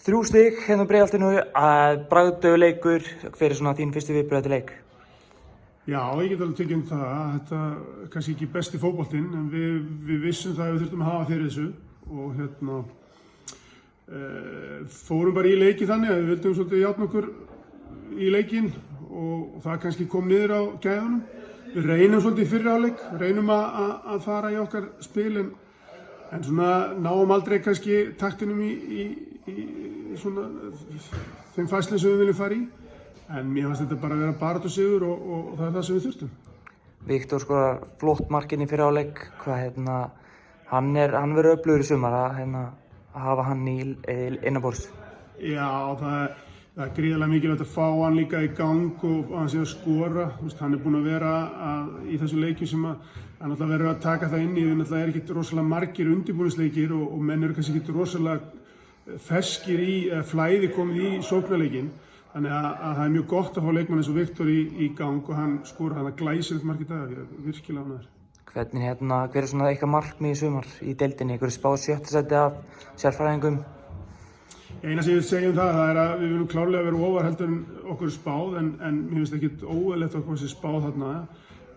Þrjú stig hérna á Breiðholtinu, bragðdaufur leikur. Hver er svona þín fyrstu viðbrögð eftir leik? Já, ég get alveg tekið það að þetta er kannski ekki besti fótboltinn, en við vissum það að við þurftum að hafa fyrir þessu og fórum bara í leiki þannig að við vildum svolítið játna okkur í leikinn og það kannski kom niður á gæðunum. Við reynum svolítið í fyrri hálfleik, reynum að fara í okkar spil en svona náum aldrei kannski taktinum í svona þeim fæslum sem við viljum fara í. En mér fannst þetta bara að vera baráttusigur og það er það sem við þurftum. Viktor skorar flott markinn í fyrri hálfleik. Hann verður öflugur í sumar að hafa hann innanborðs. Já, það er gríðarlega mikilvægt að fá hann líka í gang og hann sé að skora. Hann er búinn að vera í þessu leikjum sem að náttúrulega verður að taka það inn í. Það náttúrulega er ekkert rosalega margir undirbúningsleikir og menn eru kannski ekkert rosalega ferskir í flæði komið í sóknarleikinn. Þannig að það er mjög gott að fá leikmann eins og Viktor í gang og hann skora hann glæsilegt mark í dag. Ég er virkilega ánægður. Hver er svona eitthvað markmið í sumar í deildinni? Einhverju spáð 7. sæti af sérfræðingum? Eina sem ég vil segja það er að við viljum klárlega vera ofar heldur en okkur spáð en mér finnst ekkert óeðlilegt okkur sé spáð þarna.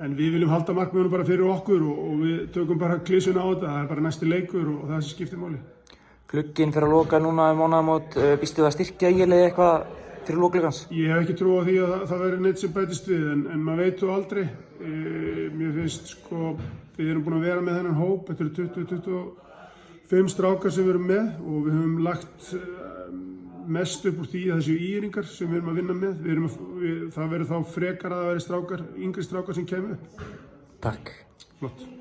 En við viljum halda markmiðunum bara fyrir okkur og við tökum bara klísuna á þetta. Það er bara næsti leikur og það sem skiptir máli. Glugginn fer að loka núna mánaðamót. Býstu það að styrkja eiginlega eitthvað fyrir lok gluggans? Ég hef ekki trú á því að það verði neitt sem bætist við en maður veit þú aldrei. Mér finnst við erum búin að vera með þennan hóp. Þetta eru 20-25 strákar sem við erum með og við höfum lagt mest upp úr því að þessu íringar sem við erum að vinna með. Það verður þá frekar að það verði yngri strákar sem kemur upp. Takk. Flott.